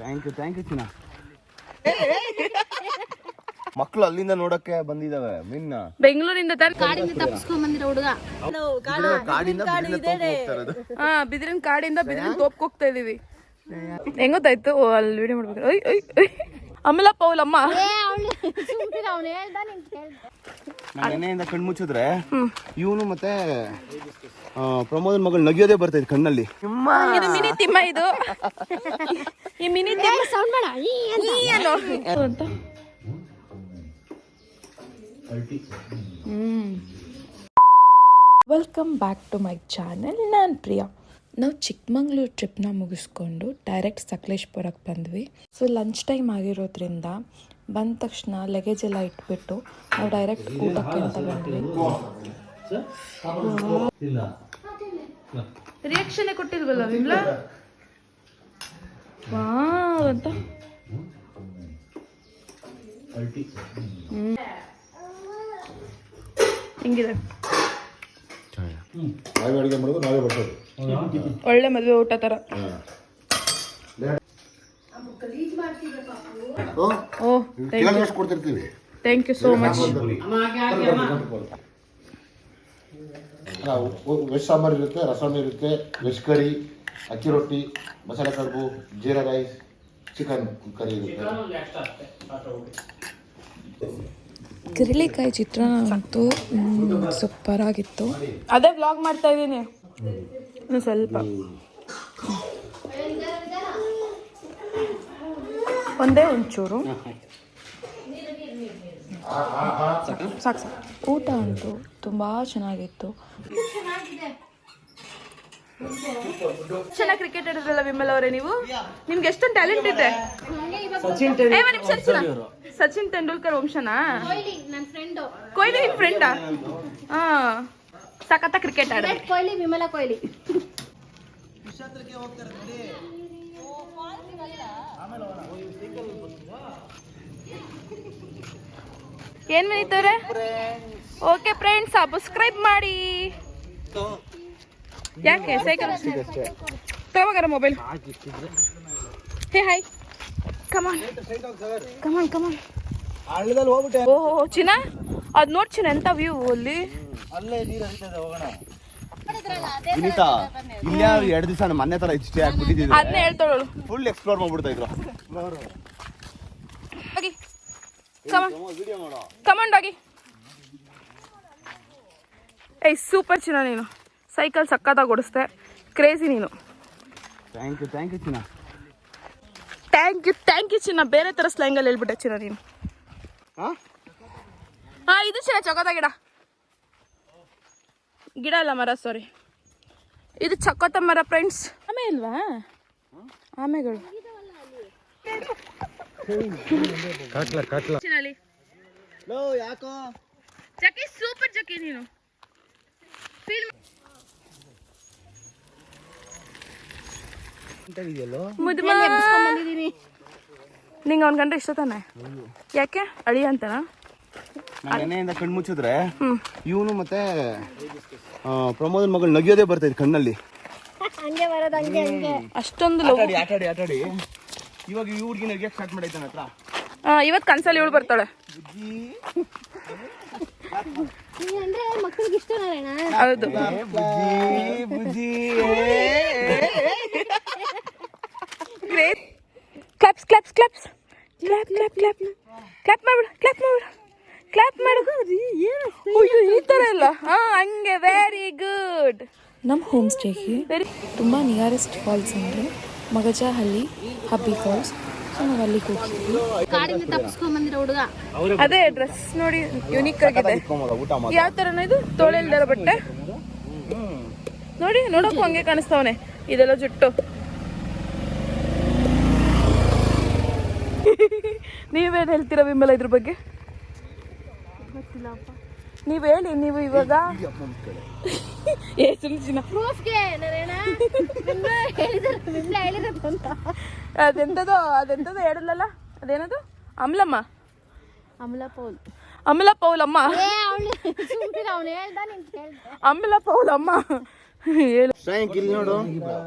Thank you ಚಿನ್ನ. ಮಕ್ಕಳು ಅಲ್ಲಿಂದ ನೋಡಕ್ಕೆ ಬಂದಿದಾವೆ ಮಿನ್ನ ಬೆಂಗಳೂರಿಂದ ಕಾಡಿಂದ ತಪ್ಪಿಸ್ಕೊಂಡ್ ಬಂದಿರೋ ಹುಡುಗ. ಬಿದಿರಿನ ಕಾಡಿಂದ ಬಿದಿರಿನ ತೋಪ್ಗೆ ಹೋಗ್ತಾ ಇದೀವಿ. ಹೆಂಗೊತ್ತಾಯ್ತು? ಅಲ್ಲಿ ವಿಡಿಯೋ ಮಾಡ್ಬೇಕು. ಅಮಲಾ ಪೌಲಮ್ಮ ನೆನೆಯಿಂದ ಕಣ್ಣು ಮುಚ್ಚಿದ್ರೆ ಇವನು ಮತ್ತೆ ಪ್ರಮೋದನ್ ಮಗಳು ನಗಿಯೋದೇ ಬರ್ತೈತೆ ಕಣ್ಣಲ್ಲಿ. ಇದು ಮಿನಿ ತಿಮ್ಮ. ಇದು ಈ ಮಿನಿ ತಿಮ್ಮ ಸೌಂಡ್ ಮಾಡ ಅಂತ. Welcome back to my channel. ನಾನು ಪ್ರಿಯಾ. ನಾವು ಚಿಕ್ಕಮಂಗ್ಳೂರು ಟ್ರಿಪ್ನ ಮುಗಿಸ್ಕೊಂಡು ಡೈರೆಕ್ಟ್ ಸಕಲೇಶ್ಪುರಕ್ಕೆ ಬಂದ್ವಿ. ಸೊ ಲಂಚ್ ಟೈಮ್ ಆಗಿರೋದ್ರಿಂದ ಬಂದ ತಕ್ಷಣ ಲಗೇಜ್ ಎಲ್ಲ ಇಟ್ಬಿಟ್ಟು ನಾವು ಡೈರೆಕ್ಟ್ ಊಟಕ್ಕೆ ಅಂತ ಬಂದ್ವಿ. ರಿಯಾಕ್ಷನ್ ಕೊಟ್ಟಿಲ್ವಲ್ಲ ವಿಮ್ಲಾ? ವಾವ್ ಅಂತ. ಹಿಂಗಿದೆ ಒಳ್ಳೆ ಮದುವೆ ಊಟ ತರ. Thank you so much. Veg sambar ಇರುತ್ತೆ, ರಸಮ್ ಇರುತ್ತೆ, ವೆಜ್ ಕರಿ, ಅಕ್ಕಿ ರೊಟ್ಟಿ, ಮಸಾಲೆ ಕಡುಬು, ಜೀರಾ ರೈಸ್, ಚಿಕನ್ ಕರಿ ಇರುತ್ತೆ. ಕಿರಳಿಕಾಯಿ ಚಿತ್ರಾನ್ನ ಅಂತೂ ಸೂಪರ್ ಆಗಿತ್ತು. ಅದೇ ವ್ಲಾಗ್ ಮಾಡ್ತಾ ಇದ್ದೀನಿ. ಸ್ವಲ್ಪ ಒಂದೇ ಒಂಚೂರು ಸಾಕು. ಊಟ ಅಂತೂ ತುಂಬ ಚೆನ್ನಾಗಿತ್ತು. ಚೆನ್ನಾಗಿ ಕ್ರಿಕೆಟ್ ಆಡಿದ್ರಲ್ಲ ವಿಮಲ್ ಅವರೇ ನೀವು. ನಿಮ್ಗೆ ಎಷ್ಟೊಂದು ಟ್ಯಾಲೆಂಟ್ ಇದೆ. ಸಚಿನ್ ತೆಂಡೂಲ್ಕರ್ ವಂಶನಾ? ಕೊಹ್ಲಿ ನಿನ್ ಫ್ರೆಂಡಾ? ಹಾ, ಸಖತ್ತ ಕ್ರಿಕೆಟ್ ಆಡ. ಕೊಹ್ಲಿ, ವಿಮಲಾ ಕೊಹ್ಲಿ. ಏನ್ ಮನಿತವ್ರೆ? ಓಕೆ ಫ್ರೆಂಡ್ಸ್, ಸಬ್ಸ್ಕ್ರೈಬ್ ಮಾಡಿ. ಯಾಕೆ ಸೈಕಲ್ ತಗೋಗಾರ ಮೊಬೈಲ್? ಹೇ ಹಾಯ್, ಕಮಾನ್ ಕಮಾನ್ ಕಮಾನ್. ಓಹೋ ಚಿನ್ನ, ಅದ್ ನೋಡ್ ಚಿನ್ನ, ಎಂತ ವ್ಯೂ ಅಲ್ಲಿ. ವಿನೀತಾ, ಇಲ್ಲೇ 2 ದಿವಸ ಮೊನ್ನೆ ತರ ಇಷ್ಟೇ ಆಗ್ಬಿಟ್ಟಿದ್ದೀವಿ. ಅದನ್ನೇ ಹೇಳ್ತಾಳು. ಫುಲ್ ಎಕ್ಸ್ಪ್ಲೋರ್ ಮಾಡ್ಬಿಡ್ತಾ ಇದ್ರು. ಕಮಾಂಡ್ ಆಗಿ. ಏಯ್ ಸೂಪರ್ ಚಿನ್ನ, ನೀನು ಸೈಕಲ್ ಸಕ್ಕತ್ತಾಗಿ ಓಡಿಸ್ತೆ. ಕ್ರೇಜಿ ನೀನು. ಥ್ಯಾಂಕ್ ಯು ಚಿನ್ನ. ಥ್ಯಾಂಕ್ ಯು ಚಿನ್ನ. ಬೇರೆ ತರ ಸ್ಲೈಂಗಲ್ಲಿ ಹೇಳ್ಬಿಟ್ಟೆ ಚಿನ್ನ ನೀನು. ಹಾ, ಇದು ಚಿನ್ನ ಚಕೋತ ಗಿಡ. ಗಿಡ ಅಲ್ಲ, ಮರ, ಸಾರಿ. ಇದು ಚಕೋತ ಮರ ಫ್ರೆಂಡ್ಸ್. ಆಮೆ ಇಲ್ವಾ? ಆಮೆಗಳು ಚಕ್ಕಿ. ಸೂಪರ್ ಚಕ್ಕಿ ನೀನು. ನಿಂಗೆ ಅವ್ನ ಗಂಡ ಇಷ್ಟ ತಾನೆ? ಯಾಕೆ ಅಳಿ ಅಂತನಾ? ನೆನೆಯಿಂದ ಕಣ್ಣು ಮುಚ್ಚಿದ್ರೆ ಇವನು ಮತ್ತೆ ಪ್ರಮೋದನ್ ಮಗಳು ನಗಿಯೋದೇ ಬರ್ತೈತೆ ಕಣ್ಣಲ್ಲಿ. ಅಷ್ಟೊಂದು ಆಟಾಡಿ ಇವಾಗ ಈ ಹುಡುಗಿ ನಗಿಯಕ್ಕೆ ಸ್ಟಾರ್ಟ್ ಮಾಡೈತಾನ ಹತ್ರ. ಇವತ್ತು ಕನ್ಸಲ್ಲಿ ಇವಳು ಬರ್ತಾಳೆ. ಮಕ್ಕಳಿಗೆ ಇಷ್ಟ. ಹೌದು. Claps claps claps clap clap clap clap ಮಾಡ್ಬಿಡು, ಕ್ಲಾಪ್ ಮಾಡ್ಬಿಡು, ಕ್ಲಾಪ್ ಮಾಡು. ಈ ಥರ ಇಲ್ಲ. ಹಂಗೆ. Very good. ನಮ್ಮ ಹೋಮ್ ಸ್ಟೇಗೆ ತುಂಬ ನಿಯರೆಸ್ಟ್ ಫಾಲ್ಸ್ ಅಂದರೆ ಮಗಜಹಳ್ಳಿ ಹಬ್ಬಿ ಫಾಲ್ಸ್. ಸೊ ನಾವು ಅಲ್ಲಿಗೆ ಹೋಗಿದ್ವಿ. ಕಾಡಿಂದ ತಪ್ಪಿಸ್ಕೊಂಡ್ ಬಂದಿರೋ ಹುಡುಗ. ಅದೇ ಡ್ರೆಸ್ ನೋಡಿ ಯುನಿಕ್ ಆಗಿದೆ. ಯಾವ ಥರನ ಇದು? ತೋಳೆಲ್ದಾರ ಬಟ್ಟೆ ನೋಡಿ, ನೋಡೋಕ್ಕೂ ಹಂಗೆ ಕಾಣಿಸ್ತಾವನೆ. ಇದೆಲ್ಲ ಜುಟ್ಟು. ನೀವೇನು ಹೇಳ್ತೀರಾ ವಿಮಲ ಇದ್ರ ಬಗ್ಗೆ? ನೀವ್ ಹೇಳಿ. ನೀವು ಇವಾಗ ಅದೆಂತದೋ ಹೇಳಿದ್ಲಲ್ಲ, ಅದೇನದು? ಅಮಲಮ್ಮ, ಅಮಲಾ ಪೌಲಮ್ಮ, ಅಮಲಾ ಪೌಲಮ್ಮ. ಹೇಳು. ಶ್ರೇಯಾಂಕ್ ಇಲ್ಲಿ ನೋಡು.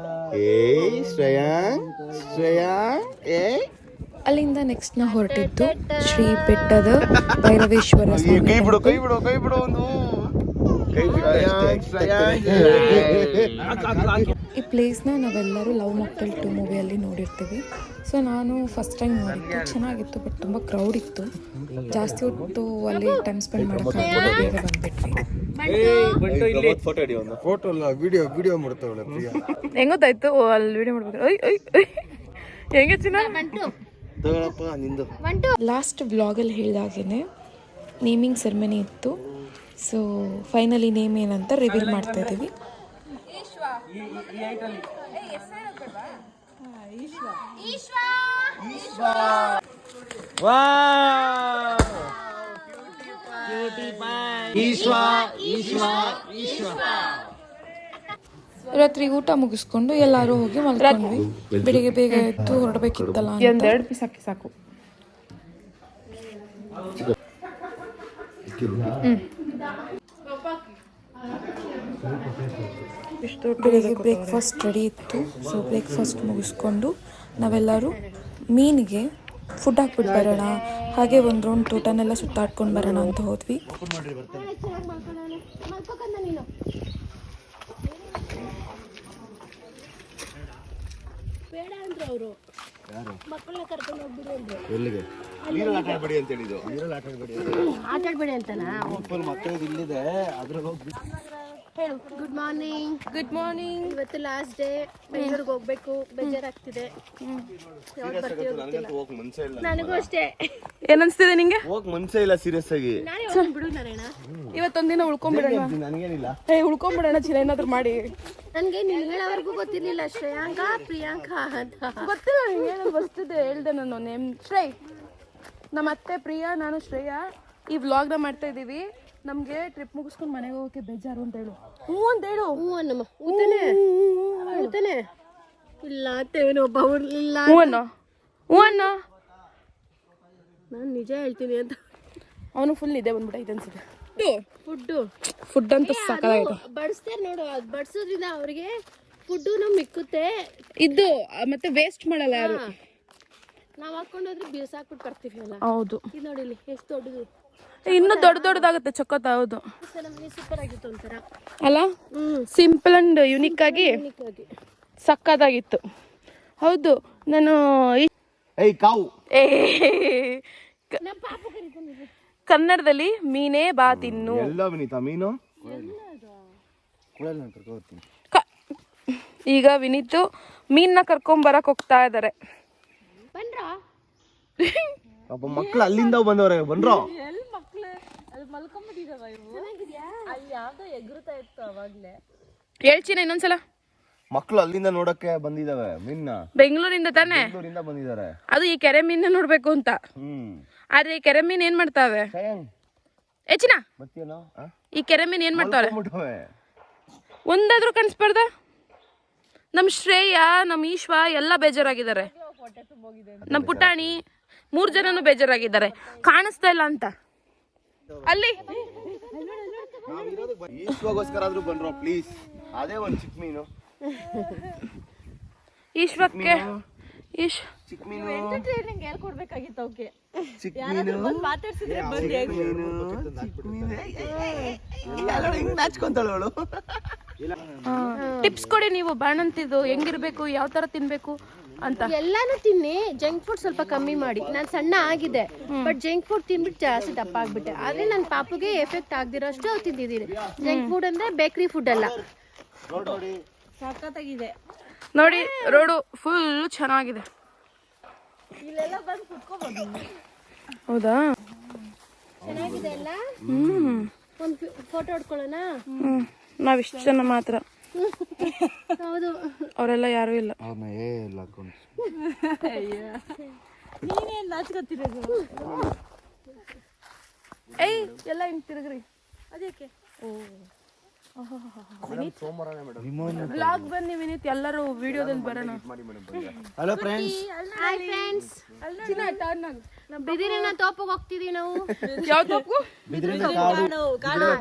ಏಯ್ ಶ್ರೇಯಾಂಕ್ ಏಯ್. ಅಲ್ಲಿಂದ ನೆಕ್ಸ್ಟ್ ನಾವು ಹೊರಟಿದ್ದು ಶ್ರೀ ಬೆಟ್ಟದ ಭೈರವೇಶ್ವರ ಸ್ವಾಮಿ ಕೈ ಬಿಡು ಒಂದು ಈ ಪ್ಲೇಸ್ನ ನಾವೆಲ್ಲರೂ ಲವ್ ಮಾಕ್ಟೇಲ್ 2 ಮೂವಿಯಲ್ಲಿ ನೋಡಿರ್ತೀವಿ. ಸೊ ನಾನು ಫಸ್ಟ್ ಟೈಮ್ ನೋಡಿದ್ದು, ಚೆನ್ನಾಗಿತ್ತು. ಬಟ್ ತುಂಬ ಕ್ರೌಡ್ ಇತ್ತು, ಜಾಸ್ತಿ ಹೊತ್ತು ಅಲ್ಲಿ ಟೈಮ್ ಸ್ಪೆಂಡ್ ಮಾಡೋಕ್ಕಾಗಲ್ಲ, ಬೇಗ ಬಂದ್ಬಿಟ್ವಿ. ಫೋಟೋ ಅಲ್ಲ, ವಿಡಿಯೋ ಮಾಡ್ತಾವಳೆ ಪ್ರಿಯಾ. ಹೆಂಗ್ ಗೊತ್ತಾಯ್ತು? ಅಲ್ಲಿ ವಿಡಿಯೋ ಮಾಡ್ಬೇಕು. ಹೆಂಗೆ ಚಿನ್ನ? ಲಾಸ್ಟ್ ವ್ಲಾಗಲ್ಲಿ ಹೇಳಿದಾಗೇ ನೇಮಿಂಗ್ ಸೆರೆಮನಿ ಇತ್ತು. ಸೊ ಫೈನಲಿ ನೇಮ್ ಏನಂತ ರಿವೀಲ್ ಮಾಡ್ತಾ ಇದ್ದೀವಿ. ರಾತ್ರಿ ಊಟ ಮುಗಿಸ್ಕೊಂಡು ಎಲ್ಲರೂ ಹೋಗಿ ಮಲ್ಕೊಂಡ್ವಿ. ಬೆಳಿಗ್ಗೆ ಬೇಗ ಎದ್ದು ಹೊರಡಬೇಕಿತ್ತಲ್ಲ ಅಂತ. ಒಂದೆರಡು ಪೀಸ್ ಹಾಕಿ ಸಾಕು. ಬೆಳಿಗ್ಗೆ ಬ್ರೇಕ್ಫಾಸ್ಟ್ ರೆಡಿ ಇತ್ತು. ಸೊ ಬ್ರೇಕ್ಫಾಸ್ಟ್ ಮುಗಿಸ್ಕೊಂಡು ನಾವೆಲ್ಲರೂ ಮೀನಿಗೆ ಫುಡ್ ಹಾಕ್ಬಿಟ್ಟು ಬರೋಣ, ಹಾಗೆ ಒಂದು ರೌಂಡ್ ತೋಟನೆಲ್ಲ ಸುತ್ತಾಡ್ಕೊಂಡು ಬರೋಣ ಅಂತ ಹೋದ್ವಿ. ಬೇಡ ಅಂದ್ರು ಅವರು, ಮಕ್ಕಳನ್ನ ಕರ್ಕೊಂಡು ಹೋಗ್ಬಿಡಿ ಅಂದ್ರು. ಎಲ್ಲಿಗೆ? ನೀರಲ್ಲಿ ಆಟ ಆಡ್ಬೇಡಿ ಅಂತ ಹೇಳಿದ್ದು. ಆಟ ಆಡ್ಬೇಡಿ ಅಂತನಾ? ಮಕ್ಕಳಿಗೆ ಇಲ್ಲಿದೆ, ಅದ್ರಲ್ಲಿ ಹೋಗಿ ಹೇಳು. Good morning. Good morning. ಇವತ್ತು ಲಾಸ್ಟ್ ಡೇ, ಬೆಂಗಳೂರಿಗೆ ಹೋಗ್ಬೇಕು, ಬೇಜಾರಾಗ್ತಿದೆ. ಯಾವಾಗ ಬರ್ತೀವೋ ಗೊತ್ತಿಲ್ಲ. ಹೋಗ್ ಮನ್ಸೇ ಇಲ್ಲ. ನನಗೂ ಅಷ್ಟೇ. ಏನ್ ಅನ್ಸ್ತಿದೆ ನಿಂಗೆ? ಹೋಗ್ ಮನ್ಸೇ ಇಲ್ಲ ಸೀರಿಯಸ್ ಆಗಿ. ನಾನೇ ಹೋಗಿ ಬಿಡು ನಾರಾಯಣ. ಇವತ್ತೊಂದಿನ ಉಳ್ಕೊಂಡ್ಬಿಡೋಣ. ನನಗೇನಿಲ್ಲ. ಉಳ್ಕೊಂಡ್ಬಿಡೋಣ ಚಿನ್ನ, ಏನಾದ್ರು ಮಾಡಿ. ನನ್ಗೆ ನೀನ್ ಹೇಳೋವರೆಗೂ ಗೊತ್ತಿರ್ಲಿಲ್ಲ ಶ್ರೇಯಾಂಕ ಪ್ರಿಯಾಂಕಾ ಅಂತ. ಗೊತ್ತಿಲ್ಲ ನಿಂಗೆ, ಏನಾದ್ರು ಬರ್ತಿದ್ದೆ ಹೇಳ್ದೆ ನಾನು ನೇಮ್. ಶ್ರೇಯ್, ನಮ್ಮ ಅತ್ತೆ ಪ್ರಿಯಾ, ನಾನು ಶ್ರೇಯಾ ಈ ವ್ಲಾಗ್ನ ಮಾಡ್ತಾ ಇದ್ದೀವಿ. ನಮಗೆ ಟ್ರಿಪ್ ಮುಗಿಸ್ಕೊಂಡು ಮನೆಗೆ ಹೋಗೋಕೆ ಬೇಜಾರು ಅಂತ ಹೇಳು. ಹ್ಞೂ ಅಂತ ಹೇಳು. ಹ್ಞೂ ಅನ್ನಮ್ಮ. ಊತಾನೆ ಇಲ್ಲ ಅಂತೇನು ಒಬ್ಬ ಇಲ್ಲ. ಹ್ಞೂ ಅನ್ನೋ, ಹ್ಞೂ ಅನ್ನೋ. ನಾನು ನಿಜ ಹೇಳ್ತೀನಿ ಅಂತ. ಅವನು ಫುಲ್ ನಿದ್ದೆ ಬಂದ್ಬಿಟ್ಟೈತೆ ಅನ್ಸುತ್ತೆ. ಫುಡ್ ಅಂತ ಸಾಕಾಗಿದೆ. ಬಡಿಸ್ತಾರೆ ನೋಡು, ಅದು ಬಡಿಸೋದ್ರಿಂದ ಅವ್ರಿಗೆ ಫುಡ್ಡು ಮಿಕ್ಕುತ್ತೆ. ಇದು ಮತ್ತೆ ವೇಸ್ಟ್ ಮಾಡಲ್ಲ ಯಾರು. ನಾವು ಹಾಕೊಂಡೋದ್ರೆ ಬೀರ್ಸಾಕ್ಬಿಟ್ಟು ಬರ್ತೀವಿ ಅಲ್ಲ. ಹೌದು. ಇದು ನೋಡಿ ಇಲ್ಲಿ ಎಷ್ಟು ದೊಡ್ಡದು. ಇನ್ನೂ ದೊಡ್ಡದಾಗುತ್ತೆ ಚೊಕ್ಕತ್ತ. ಹೌದು, ಸೂಪರ್ ಆಗಿತ್ತು ಒಂಥರ ಅಲ್ಲ? ಸಿಂಪಲ್ ಅಂಡ್ ಯುನಿಕ್ ಆಗಿ ಸಕ್ಕತ್ತಾಗಿತ್ತು. ಹೌದು. ನಾನು ಕನ್ನಡದಲ್ಲಿ ಮೀನೇ ಬಾ ತಿನ್ನು. ಮೀನು ಈಗ ವಿನೀತು ಮೀನ್ನ ಕರ್ಕೊಂಬರಕ್ ಹೋಗ್ತಾ ಇದಾರೆ. ಮಕ್ಳು ಅಲ್ಲಿಂದ ಬಂದವ್ರೆ. ಬನ್ರೋ. ಹೇಳ್ಚಿನ ಇನ್ನೊಂದ್ಸಲ. ಮಕ್ಳು ಅಲ್ಲಿಂದ ನೋಡಕ್ಕೆ ಬಂದಿದಾವೆ ಮೀನ್ನ. ಬೆಂಗಳೂರಿಂದ ತಾನೆ? ಬೆಂಗಳೂರಿಂದ ಬಂದಿದ್ದಾರೆ. ಅದು ಈ ಕೆರೆ ಮೀನ ನೋಡ್ಬೇಕು ಅಂತ. ಆದ್ರೆ ಈ ಕೆರೆ ಮೀನ್ ಏನ್ ಮಾಡ್ತಾವೆ? ಹೆಚ್ಚಿನ ಈ ಕೆರೆ ಮೀನ್ ಏನ್ ಮಾಡ್ತಾವ್ರೆ? ಒಂದಾದ್ರೂ ಕನ್ಸ್ಬಾರ್ದ? ನಮ್ ಶ್ರೇಯ, ನಮ್ ಈಶ್ವ ಎಲ್ಲ ಬೇಜಾರಾಗಿದ್ದಾರೆ. ನಮ್ ಪುಟಾಣಿ 3 ಜನನು ಬೇಜಾರಾಗಿದ್ದಾರೆ. ಕಾಣಿಸ್ತಾ ಇಲ್ಲ ಅಂತ. ಅಲ್ಲಿ ಈಶ್ವಗೋಸ್ಕರ ಆದ್ರೂ ಬನ್ರೋ ಪ್ಲೀಸ್. ಅದೇ ಒಂದ್ ಚಿಕ್ಕ ಮೀನು. ಈಶ್ವಕ್ಕೆ ಚಿಕ್ಕ ಮೀನು ಹೇಳ್ಕೊಡ್ಬೇಕಾಗಿತ್ತು ಅವಕ್ಕೆ. ಚಿಕ್ಕ ಮೀನು ನಾಚ್ಕೊಂತಾಳು. ಟಿಪ್ಸ್ ಕೊಡಿ ನೀವು, ಬಾಣಂತಿದ್ದು ಹೆಂಗಿರ್ಬೇಕು, ಯಾವ ತರ ತಿನ್ಬೇಕು ಅಂತ. ಎಲ್ಲಾನು ತಿನ್ನಿ, ಜಂಕ್ ಫುಡ್ ಸ್ವಲ್ಪ ಕಮ್ಮಿ ಮಾಡಿ. ನಾನು ಸಣ್ಣ ಆಗಿದೆ, ಬಟ್ ಜಂಕ್ ಫುಡ್ ತಿನ್ಬಿಟ್ಟು ಜಾಸ್ತಿ ದಪ್ಪ ಆಗ್ಬಿಟ್ಟೆ. ಆದ್ರೆ ನನ್ನ ಪಾಪುಗೆ ಎಫೆಕ್ಟ್ ಆಗ್ದಿರೋಷ್ಟು ತಿಂದಿದ್ದೀನಿ. ಜಂಕ್ ಫುಡ್ ಅಂದ್ರೆ ಬೇಕರಿ ಫುಡ್ ಅಲ್ಲ. ಸಖತ್ತಾಗಿದೆ ನೋಡಿ, ರೋಡು ಫುಲ್ ಚೆನ್ನಾಗಿದೆ. ಹೌದಾ? ಚೆನ್ನಾಗಿದೆ ಅಲ್ಲ? ಒಂದು ಫೋಟೋ ಹೊಡ್ಕೊಳ್ಳೋಣ. ನಾವಿಷ್ಟು ಜನ ಮಾತ್ರ. ಹೌದು, ಅವರೆಲ್ಲ ಯಾರು ಇಲ್ಲ. ಏಯ್, ಎಲ್ಲ ಹಿಂಗ್ ತಿರುಗ್ರಿ. ಅದಕ್ಕೆ ಸೋಮವಾರನೇ ಮೇಡಮ್. ಬ್ಲಾಗ್ ಬನ್ನಿ ವಿನೀತ್, ಎಲ್ಲರೂ ವಿಡಿಯೋದಲ್ಲಿ ಬರೋಣ. Hello friends. ಹಾಯ್ ಫ್ರೆಂಡ್ಸ್, ಬಿದಿರಿನ ತೋಪಿಗೆ ಹೋಗ್ತಿದೀವಿ ನಾವು. ಯಾವ ತೋಪು? ಬಿದಿರಿನ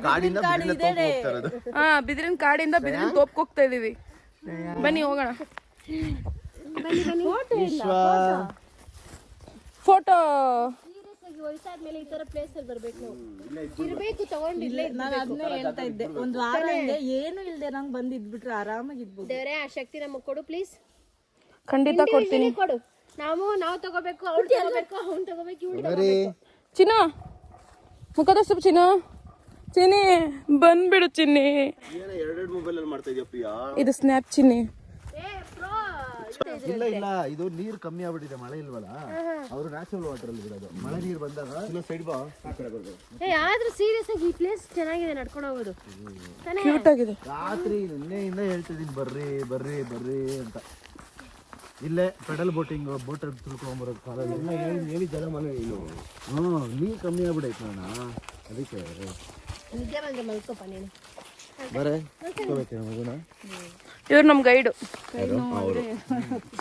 ಕಾಡಿಂದ ಬಿದಿರಿನ ತೋಪು ಹೋಗ್ತಾ ಇರೋದು. ಹಾ, ಬಿದಿರಿನ ಕಾಡಿಂದ ಬಿದಿರಿನ ತೋಪಕ್ಕೆ ಹೋಗ್ತಾ ಇದೀವಿ. ಬನ್ನಿ ಹೋಗೋಣ. ಫೋಟೋ ವಯಸ್ಸಾದ್ಮೇಲೆ ಈ ತರ ಪ್ಲೇಸ್ ಅಲ್ಲಿ ಬರ್ಬೇಕು ನಾವು. ಇರ್ಬೇಕು ತಗೊಂಡಿಲ್ಲ. ನಾನು ಅದನ್ನೇ ಹೇಳ್ತಾ ಇದ್ದೆ, ಒಂದು ವಾರ ಹಿಂದೆ ಏನು ಇಲ್ದೆ ನಂಗೆ ಬಂದಿದ್ಬಿಟ್ರೆ ಆರಾಮಾಗಿದ್ಬೋದು. ದೇವ್ರೆ ಆ ಶಕ್ತಿ ನಮಗ್ ಕೊಡು ಪ್ಲೀಸ್. ಖಂಡಿತ ಕೊಡ್ತೀನಿ. ಕೊಡು. ನಾವು ತಗೋಬೇಕು, ಅವ್ಳು ತಗೋಬೇಕು, ಅವ್ನು ತಗೋಬೇಕು, ಇವ್ಳು ತಗೋಬೇಕು. ಚಿನ್ನು ಮುಖದ ಸ್ವಲ್ಪ ಚಿನ್ನಿ ಬಂದ್ಬಿಡು ಚಿನ್ನಿ. ಎರಡೆರಡು ಮೊಬೈಲ್ ಅಲ್ಲಿ ಮಾಡ್ತಾ ಇದೆಯಾ ಪ್ರಿಯಾ? ಇದು ಸ್ನ್ಯಾಪ್ ಚಿನ್ನಿ. ಇಲ್ಲ ಇಲ್ಲ, ಇದು ನೀರು ಕಮ್ಮಿ ಆಗ್ಬಿಟ್ಟಿದೆ, ಮಳೆ ಇಲ್ವಲ್ಲ, ಅವರು ನ್ಯಾಚುರಲ್ ವಾಟರ್ ಅಲ್ಲಿ ಬಿಡೋದು. ಮಳೆ ನೀರು ಬಂದಾಗ ಸೈಡ್ ಬಾ, ಆ ಕಡೆ ಬರ್ಬೇಕು. ಆದ್ರೂ ಸೀರಿಯಸ್ ಆಗಿ ಈ ಪ್ಲೇಸ್ ಚೆನ್ನಾಗಿದೆ, ನಡ್ಕೊಂಡು ಹೋಗೋದು. ಕ್ಯೂಟ್ ಆಗಿದೆ. ರಾತ್ರಿ ನಿನ್ನೆಯಿಂದ ಹೇಳ್ತಿದ್ದೀನಿ ಬರ್ರಿ ಬರ್ರಿ ಬರ್ರಿ ಅಂತ. ಇಲ್ಲೇ ಪೆಡಲ್ ಬೋಟಿಂಗ್, ಬೋಟ್ ತಿಳ್ಕೊಂಬರೋದು ಕಾಲಲ್ಲಿ ಹೇಳಿ ಜನ ಮನೆ ಇಲ್ಲ. ನೀರು ಕಮ್ಮಿ ಆಗ್ಬಿಡೈತೆ ನಾನು ಅದಕ್ಕೆ ನಿದ್ದೆ ಬಂದ್ರೆ ಮಲ್ಕೋಪ ನೀನು. ಬರೇ ಮಗುನ. ಇವ್ರು ನಮ್ ಗೈಡು.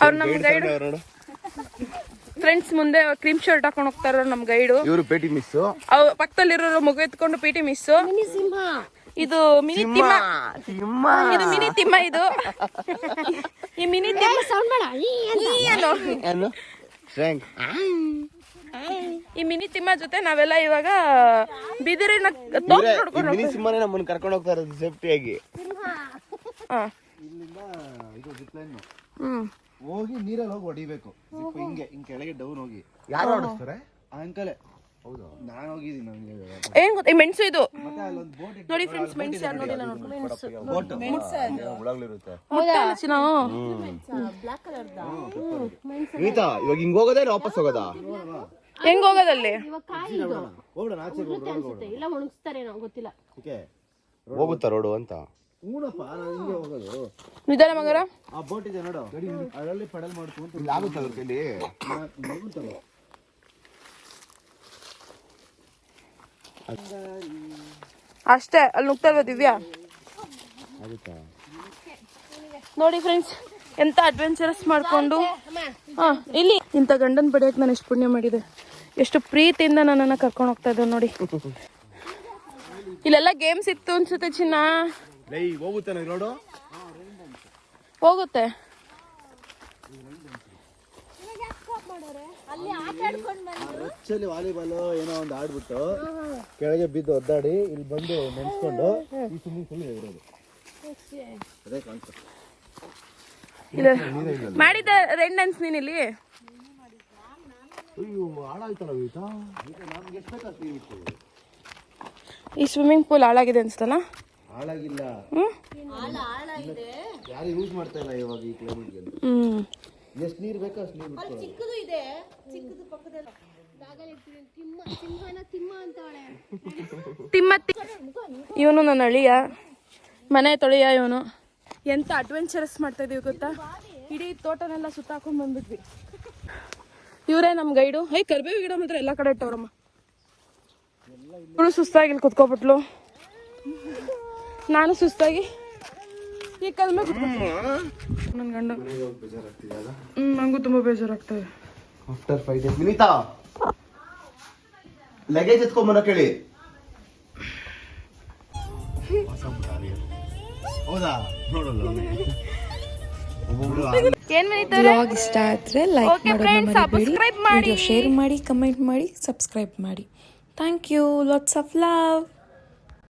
ಅವ್ರು ನಮ್ ಗೈಡು. ಫ್ರೆಂಡ್ಸ್ ಮುಂದೆ ಕ್ರೀಮ್ ಶರ್ಟ್ ಹಾಕೊಂಡು ಹೋಗ್ತಾರ ನಮ್ ಗೈಡು. ಇವರು ಪೇಟಿ ಮಿಸ್. ಅವ್ರ ಪಕ್ಕದಲ್ಲಿರೋರು ಮಗು ಎತ್ಕೊಂಡು ಪಿ ಟಿ ಮಿಸ್. ಸಿಂಹ ಇದು ಮಿನಿ ತಿಮ್ಮ. ಇದು ಮಿನಿ ತಿಮ್ಮ. ಇದು ಈ ಮಿನಿ ತಿಮ್ಮ ಸೌಂಡ್ ಬೇಡ. ಏನು ಫ್ರ್ಯಾಂಕ್. ಈ ಮಿನಿ ತಿಮ್ಮ ಜೊತೆ ನಾವೆಲ್ಲ ಇವಾಗ ಬಿದಿರಿನ ತೋಪ್ ನೋಡ್ಕೊಂಡು ಮಿನಿ ಸಿಂಹನೇ ನಮ್ಮನ್ನ ಕರ್ಕೊಂಡು ಹೋಗ್ತಾ ಇರೋದು ಸೇಫ್ಟಿಯಾಗಿ. ಇಲ್ಲಿಂದ ಇದು ಜಿಪ್ ಲೈನ್ ಹೋಗಿ ನೀರಲ್ಲಿ ಹೋಗಿ ಹೊಡಿಬೇಕು. ಹಿಂಗೆ ಹಿಂಗೆ ಕೆಳಗೆ ಡೌನ್ ಹೋಗಿ. ಯಾರು ಹೊಡಿಸ್ತಾರೆ? ಅಂಕಲೇ. ಹೌದಾ? ನಾನು ಹೋಗಿದ್ದೀನಿ. ನನಗೆ ಏನ್ ಗೊತ್ತ, ಮೆಣಸು ಇದು ಮತ್ತೆ ಅಲ್ಲೊಂದು ಬೋಟ್ ನೋಡಿ ಫ್ರೆಂಡ್ಸ್. ಮೆಣಸು ಯಾರು ನೋಡಿಲ್ಲ ನೋಡ್ಕೊಂಡು ಮೆಣಸು ಒಳಗಳಿರುತ್ತೆ. ನಾವು ಬ್ಲಾಕ್ ಕಲರ್ ಗೀತಾ ಇವಾಗ ಹಿಂಗ್ ಹೋಗೋದೇ ವಾಪಸ್ ಹೋಗೋದಾ? ಹೆಂಗ್ ಹೋಗೋದಲ್ಲಿ? ಇವಾಗ ಕಾಯಿ ಇದು ಹೋಗೋಣ ಆಚೆ ಉಳುತ್ತೆ ಅನ್ಸುತ್ತೆ, ಇಲ್ಲ ಒಣಗಿಸ್ತಾರೆ ನಾವು ಗೊತ್ತಿಲ್ಲ. ಹೋಗುತ್ತಾ ರೋಡು ಅಂತ. ಹೂನಪ್ಪ, ನಾನು ಹಿಂಗೆ ಹೋಗೋದು. ನಿಧಾನ ಮಗರ. ಆ ಬೋಟ್ ಇದೆ ನೋಡು, ಅದರಲ್ಲಿ ಪೆಡಲ್ ಮಾಡ್ಕೊಂಡು ಇಲ್ಲಿ ಆಗುತ್ತಾ ಅದ್ರ ಕೈಲಿ? ಅಷ್ಟೇ. ಅಲ್ಲಿ ನುಗ್ತಾ ಇಲ್ವಾ ದಿವ್ಯಾ? ನೋಡಿ ಫ್ರೆಂಡ್ಸ್, ಎಂತ ಅಡ್ವೆಂಚರಸ್ ಮಾಡ್ಕೊಂಡು. ಹಾ, ಇಲ್ಲಿ ಇಂಥ ಗಂಡನ್ ಪಡೆಯಕ್ಕೆ ನಾನು ಎಷ್ಟು ಪುಣ್ಯ ಮಾಡಿದೆ, ಎಷ್ಟು ಪ್ರೀತಿಯಿಂದ ನನ್ನನ್ನು ಕರ್ಕೊಂಡು ಹೋಗ್ತಾ ಇದ್ದೆ ನೋಡಿ. ಇಲ್ಲೆಲ್ಲ ಗೇಮ್ಸ್ ಇತ್ತು ಅನ್ಸುತ್ತೆ ಚಿನ್ನ. ಹೋಗುತ್ತೆ ರೋಡು. ಹೋಗುತ್ತೆ. ಆಕ್ಚುಲಿ ವಾಲಿಬಾಲ್ ಏನೋ ಒಂದು ಆಡ್ಬಿಟ್ಟು ಕೆಳಗೆ ಬಿದ್ದು ಒದ್ದಾಡಿ ಇಲ್ಲಿ ಬಂದು ನೆನ್ಸ್ಕೊಂಡು ಈ ಸ್ವಿಮ್ಮಿಂಗ್ ಪೂಲ್ ಇರೋದು. ಅದೇ ಕಾನ್ಸೆಪ್ಟ್. ಮಾಡಿದ ರೈನ್ ಡ್ಯಾನ್ಸ್ ನೀನ್ ಇಲ್ಲಿ. ಅಯ್ಯೋ, ಹಾಳಾಯ್ತಲ್ಲ ಗೀತಾ. ನಮ್ಗೆ ಎಷ್ಟು ಬೇಕಾಗ್ತೀವಿ? ಈ ಸ್ವಿಮ್ಮಿಂಗ್ ಪೂಲ್ ಹಾಳಾಗಿದೆ ಅನ್ಸ್ತಲ್ಲ. ಹಾಳಾಗಿಲ್ಲ, ಯಾರು ಯೂಸ್ ಮಾಡ್ತಾ ಇಲ್ಲ ಇವಾಗ ಈ ಕ್ಲೈಮೇಟ್ಗೆ. ಎಷ್ಟು ನೀರು ಬೇಕೋ ಅಷ್ಟು ನೀರು ಬಿಟ್ಟು. ಚಿಕ್ಕದು ಇದೆ, ಚಿಕ್ಕದು ಪಕ್ಕದಲ್ಲಿ ತಿಮ್ಮ ಅಂತವಳೆ. ಇವನು ನನ್ನ ಅಳಿಯ, ಮನೆ ತೊಳೆಯ ಇವನು. ಎಂತ ಅಡ್ವೆಂಚರಸ್ ಮಾಡ್ತಾ ಇದೀವಿ ಗೊತ್ತಾ? ಇಡೀ ತೋಟನೆಲ್ಲ ಸುತ್ತಾಕೊಂಡು ಬಂದ್ಬಿಟ್ವಿ. ಇವರೇ ನಮ್ಮ ಗೈಡು. ಕರ್ಬೇವು ಗಿಡ ಮಾತ್ರ ಎಲ್ಲ ಕಡೆ ಇಟ್ಟವ್ರಮ್ಮ. ಇವಳು ಸುಸ್ತಾಗಿ ಇಲ್ಲಿ ಕುತ್ಕೊಬಿಟ್ಲು, ನಾನು ಸುಸ್ತಾಗಿ ಈ ಕಲ್ಮೆ ನನ್ನ ಗಂಡ. ನಂಗೂ ತುಂಬಾ ಬೇಜಾರಾಗ್ತದೆ. After 5 days. ವಿನೀತಾ ಲಗೇಜ್ ಎತ್ಕೊಂಬನ ಕೇಳಿ. ಹೌದಾ? ನೋಡಲ್ಲ ಏನ್ ವ್ಲಾಗ್ ಇಷ್ಟ ಆದ್ರೆ ಲೈಕ್ ಮಾಡೋದನ್ನ ಮರಿಬೇಡಿ. ವಿಡಿಯೋ ಶೇರ್ ಮಾಡಿ, ಕಮೆಂಟ್ ಮಾಡಿ, ಸಬ್ಸ್ಕ್ರೈಬ್ ಮಾಡಿ. Thank you. Lots of love.